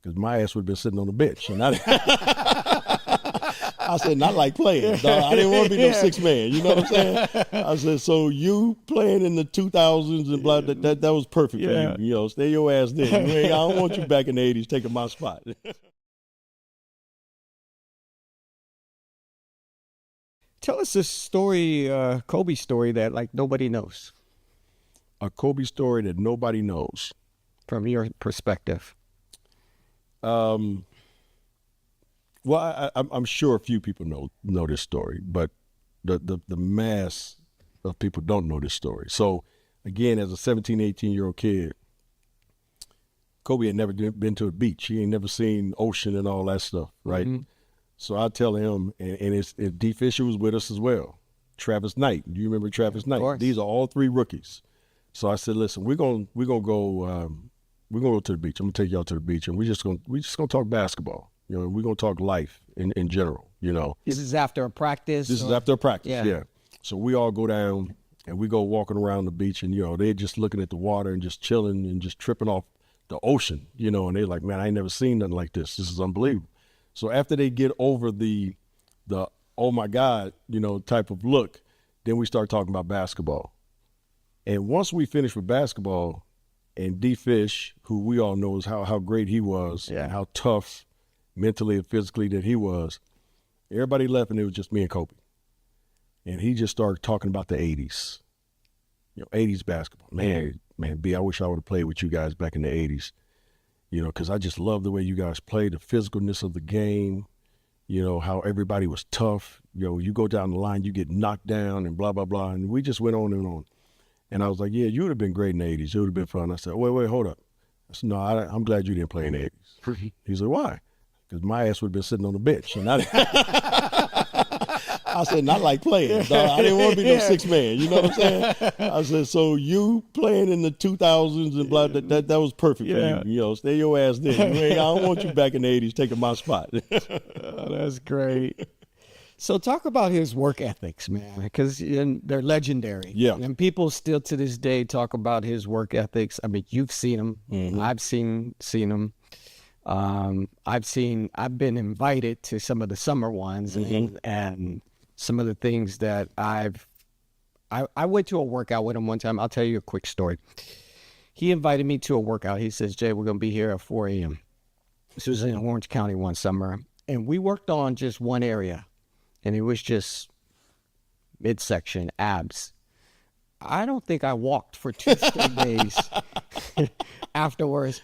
because my ass would have been sitting on the bench. And I said, not like playing. Dog. I didn't want to be no six man. You know what I'm saying? I said, so you playing in the 2000s and blah, that was perfect for you. You know, stay your ass there. I don't want you back in the 80s taking my spot. Tell us this story, Kobe story that like nobody knows. A Kobe story that nobody knows. From your perspective. Well, I'm sure a few people know this story, but the mass of people don't know this story. So, again, as a 17, 18-year-old kid, Kobe had never been to a beach. He ain't never seen ocean and all that stuff, right? Mm-hmm. So I tell him, and D. Fisher was with us as well. Travis Knight. Do you remember Travis Knight? Of course. These are all three rookies. So I said, listen, we're gonna go to the beach. I'm gonna take y'all to the beach, and we're just gonna talk basketball. You know, we're going to talk life in general, you know. This is after a practice? This is after a practice, yeah. So we all go down and we go walking around the beach and, you know, they're just looking at the water and just chilling and just tripping off the ocean, you know, and they're like, man, I ain't never seen nothing like this. This is unbelievable. So after they get over the oh, my God, you know, type of look, then we start talking about basketball. And once we finish with basketball and D. Fish, who we all know is how great he was and how tough mentally and physically that he was, everybody left and it was just me and Kobe. And he just started talking about the 80s, you know, 80s basketball. Man, B, I wish I would have played with you guys back in the 80s, you know, because I just love the way you guys played, the physicalness of the game, you know, how everybody was tough. You know, you go down the line, you get knocked down and blah, blah, blah. And we just went on and on. And I was like, yeah, you would have been great in the 80s. It would have been fun. I said, wait, hold up. I said, no, I'm glad you didn't play in the 80s. He said, why? Because my ass would have been sitting on the bench. And I said, not like playing. Dog. I didn't want to be no six man. You know what I'm saying? I said, so you playing in the 2000s and blah, that was perfect for you. You know, stay your ass there. I don't want you back in the 80s taking my spot. Oh, that's great. So talk about his work ethics, man, because they're legendary. Yeah. And people still to this day talk about his work ethics. I mean, you've seen them. Mm-hmm. I've seen them. I've been invited to some of the summer ones and some of the things that I went to a workout with him one time. I'll tell you a quick story. He invited me to a workout. He says, Jay, we're going to be here at 4 a.m. This was in Orange County one summer. And we worked on just one area. And it was just midsection, abs. I don't think I walked for 2 straight days afterwards.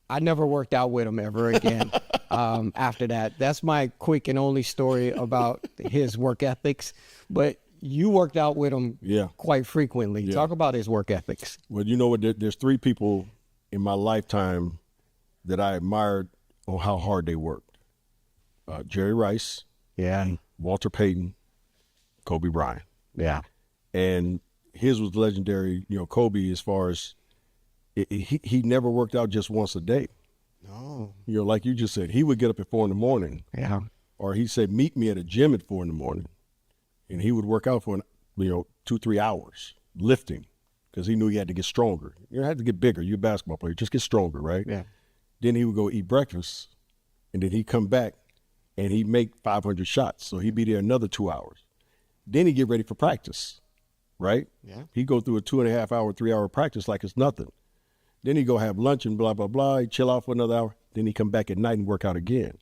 I never worked out with him ever again after that. That's my quick and only story about his work ethics. But you worked out with him quite frequently. Yeah. Talk about his work ethics. Well, you know what? There's 3 people in my lifetime that I admired on how hard they worked. Jerry Rice, Walter Payton, Kobe Bryant. Yeah. And his was legendary, you know, Kobe, as far as he never worked out just once a day. No. You know, like you just said, he would get up at 4 a.m. Yeah. Or he said, meet me at a gym at 4 a.m. And he would work out for, 2-3 hours lifting because he knew he had to get stronger. You had to get bigger. You're a basketball player. Just get stronger, right? Yeah. Then he would go eat breakfast, and then he'd come back and he'd make 500 shots. So he'd be there another 2 hours. Then he'd get ready for practice, right? Yeah. He'd go through a 2.5 hour, 3 hour practice like it's nothing. Then he'd go have lunch and blah, blah, blah. He'd chill out for another hour. Then he'd come back at night and work out again.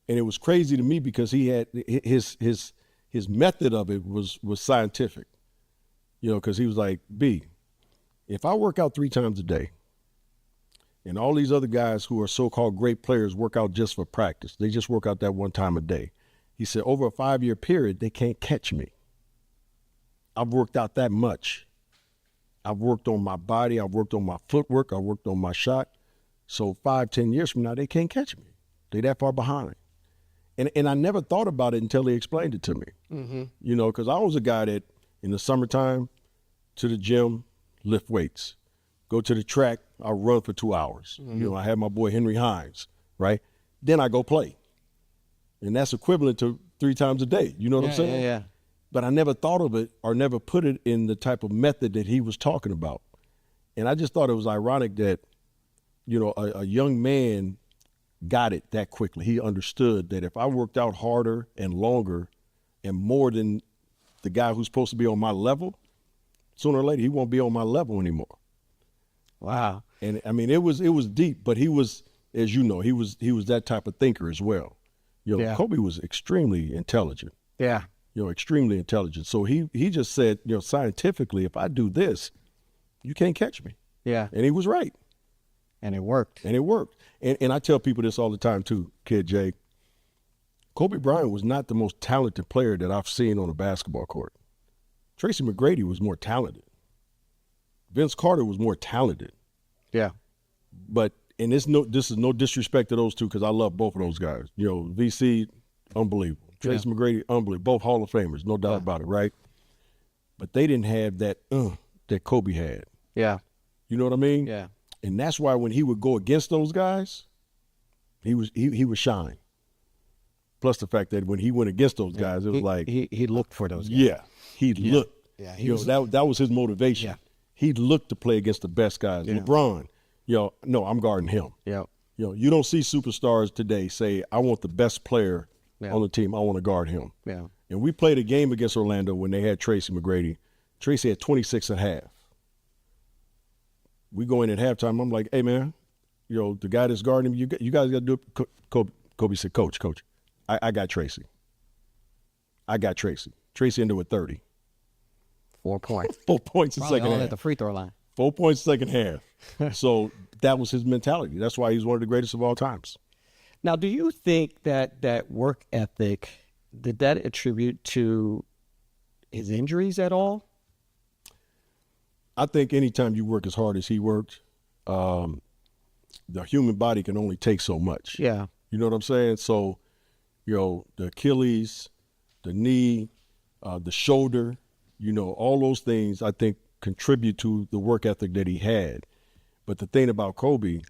And it was crazy to me because he had his method of it was scientific, because he was like, B, if I work out 3 times a day and all these other guys who are so-called great players work out just for practice, they just work out that 1 time a day. He said, over a 5-year period, they can't catch me. I've worked out that much. I've worked on my body. I've worked on my footwork. I've worked on my shot. So 5-10 years from now, they can't catch me. They're that far behind. And I never thought about it until he explained it to me. Mm-hmm. Because I was a guy that in the summertime, to the gym, lift weights. Go to the track, I'll run for 2 hours. Mm-hmm. I had my boy Henry Hines, right? Then I go play. And that's equivalent to 3 times a day. You know what I'm saying? Yeah. But I never thought of it or never put it in the type of method that he was talking about. And I just thought it was ironic that, a young man got it that quickly. He understood that if I worked out harder and longer and more than the guy who's supposed to be on my level, sooner or later he won't be on my level anymore. Wow. And I mean, it was deep, but he was, as you know, he was that type of thinker as well. Kobe was extremely intelligent. Yeah. Extremely intelligent. So he just said, scientifically, if I do this, you can't catch me. Yeah. And he was right. And it worked. And I tell people this all the time too, Kid Jay. Kobe Bryant was not the most talented player that I've seen on a basketball court. Tracy McGrady was more talented. Vince Carter was more talented. Yeah. But, and this is no disrespect to those two, because I love both of those guys. VC, unbelievable. Tracy McGrady, unbelievable. Both Hall of Famers, no doubt about it, right? But they didn't have that that Kobe had. Yeah. You know what I mean? Yeah. And that's why when he would go against those guys, he would shine. Plus the fact that when he went against those guys, it was like he looked for those guys. Yeah, he looked. Yeah, that was his motivation. Yeah. He looked to play against the best guys. Yeah. LeBron, no, I'm guarding him. Yeah. You don't see superstars today say, I want the best player on the team. I want to guard him. Yeah. And we played a game against Orlando when they had Tracy McGrady. Tracy had 26 and a half. We go in at halftime. I'm like, hey, man, the guy that's guarding him, you guys got to do it. Kobe said, Coach, I got Tracy. Tracy ended with 30. 4 points. 4 points in Probably second all half. at the free throw line. 4 points second half. So that was his mentality. That's why he's one of the greatest of all times. Now, do you think that work ethic, did that attribute to his injuries at all? I think anytime you work as hard as he worked, the human body can only take so much. Yeah. You know what I'm saying? So, the Achilles, the knee, the shoulder, all those things I think contribute to the work ethic that he had. But the thing about Kobe,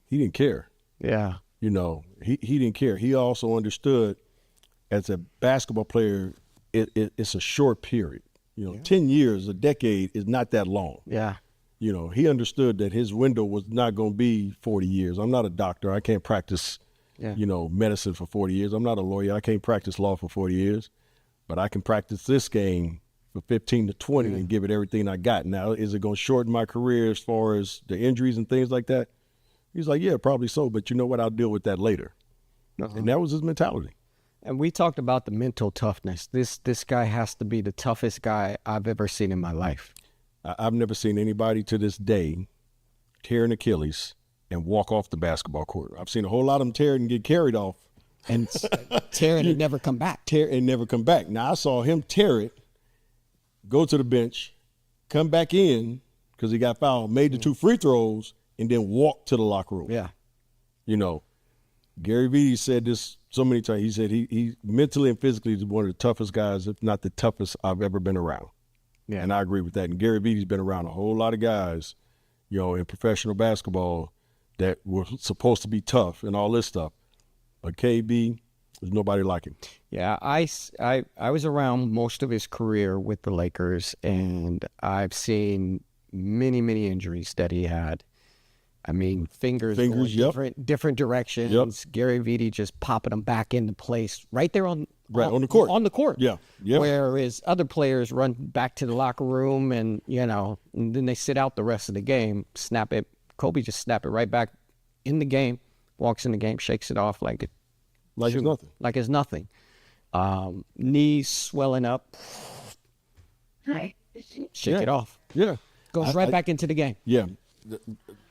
he didn't care. Yeah. He didn't care. He also understood as a basketball player, it's a short period. 10 years, a decade is not that long. Yeah. He understood that his window was not going to be 40 years. I'm not a doctor. I can't practice, medicine for 40 years. I'm not a lawyer. I can't practice law for 40 years. But I can practice this game for 15 to 20 and give it everything I got. Now, is it going to shorten my career as far as the injuries and things like that? He's like, yeah, probably so. But you know what? I'll deal with that later. And that was his mentality. And we talked about the mental toughness. This guy has to be the toughest guy I've ever seen in my life. I've never seen anybody to this day tear an Achilles and walk off the basketball court. I've seen a whole lot of them tear it and get carried off. And tear it and never come back. Tear and never come back. Now, I saw him tear it, go to the bench, come back in because he got fouled, made the 2 free throws, and then walk to the locker room. Yeah. Gary Vee said this so many times. He said he mentally and physically is one of the toughest guys, if not the toughest I've ever been around. Yeah. And I agree with that. And Gary Vee's been around a whole lot of guys, in professional basketball that were supposed to be tough and all this stuff. But KB, there's nobody like him. Yeah, I was around most of his career with the Lakers, and I've seen many, many injuries that he had. I mean, fingers going different directions. Yep. Gary Vee just popping them back into place right there on the court. On the court. Yeah. Whereas other players run back to the locker room and then they sit out the rest of the game, snap it. Kobe just snapped it right back in the game, walks in the game, shakes it off like it's nothing. Like it's nothing. Knees swelling up. Shake it off. Yeah. Goes right back into the game. Yeah.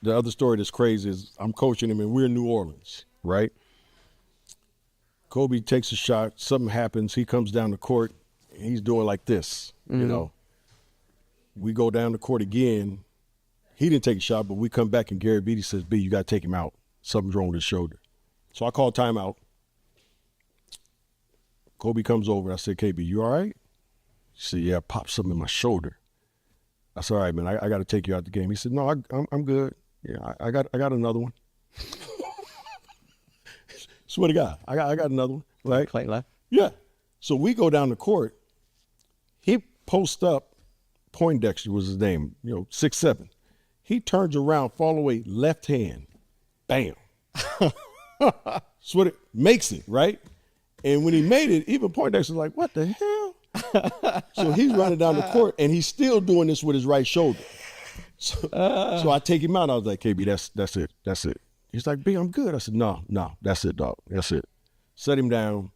The other story that's crazy is I'm coaching him and we're in New Orleans, right? Kobe takes a shot, something happens, he comes down the court, and he's doing like this, We go down the court again. He didn't take a shot, but we come back and Gary Vee says, B, you got to take him out. Something's wrong with his shoulder. So I call timeout. Kobe comes over. I said, KB, you all right? He said, yeah, I popped something in my shoulder. I said, all right, man, I got to take you out the game. He said, no, I'm good. Yeah, I got another one. Swear to God, I got another one. Right? Play left. Yeah. So we go down the court. He posts up. Poindexter was his name. 6'7". He turns around, fall away, left hand, bam. That's what it makes it, right? And when he made it, even Poindexter's like, what the hell? So he's running down the court, and he's still doing this with his right shoulder. So I take him out. I was like, KB, that's it. He's like, B, I'm good. I said, no, that's it, dog. That's it. Set him down.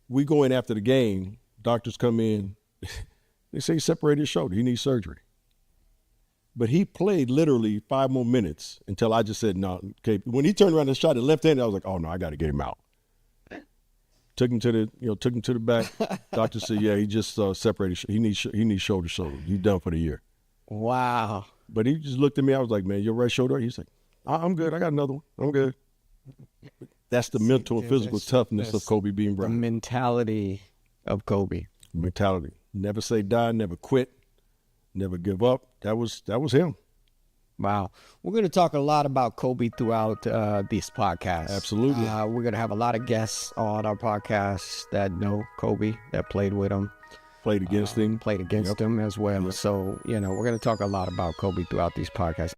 We go in after the game. Doctors come in. They say he separated his shoulder. He needs surgery. But he played literally 5 more minutes until I just said, no, KB. When he turned around and shot it left-handed, I was like, oh, no, I got to get him out. Took him to the back. Doctor said, yeah, he just separated. He needs shoulder. He's done for the year. Wow. But he just looked at me. I was like, man, your right shoulder? He's like, I'm good. I got another one. I'm good. That's the mental and physical toughness of Kobe being Bryant. The mentality of Kobe. Mentality. Never say die, never quit, never give up. That was him. Wow. We're going to talk a lot about Kobe throughout this podcast. Absolutely. We're going to have a lot of guests on our podcast that know Kobe, that played with him. Played against him. Played against him as well. Yep. So, we're going to talk a lot about Kobe throughout these podcasts.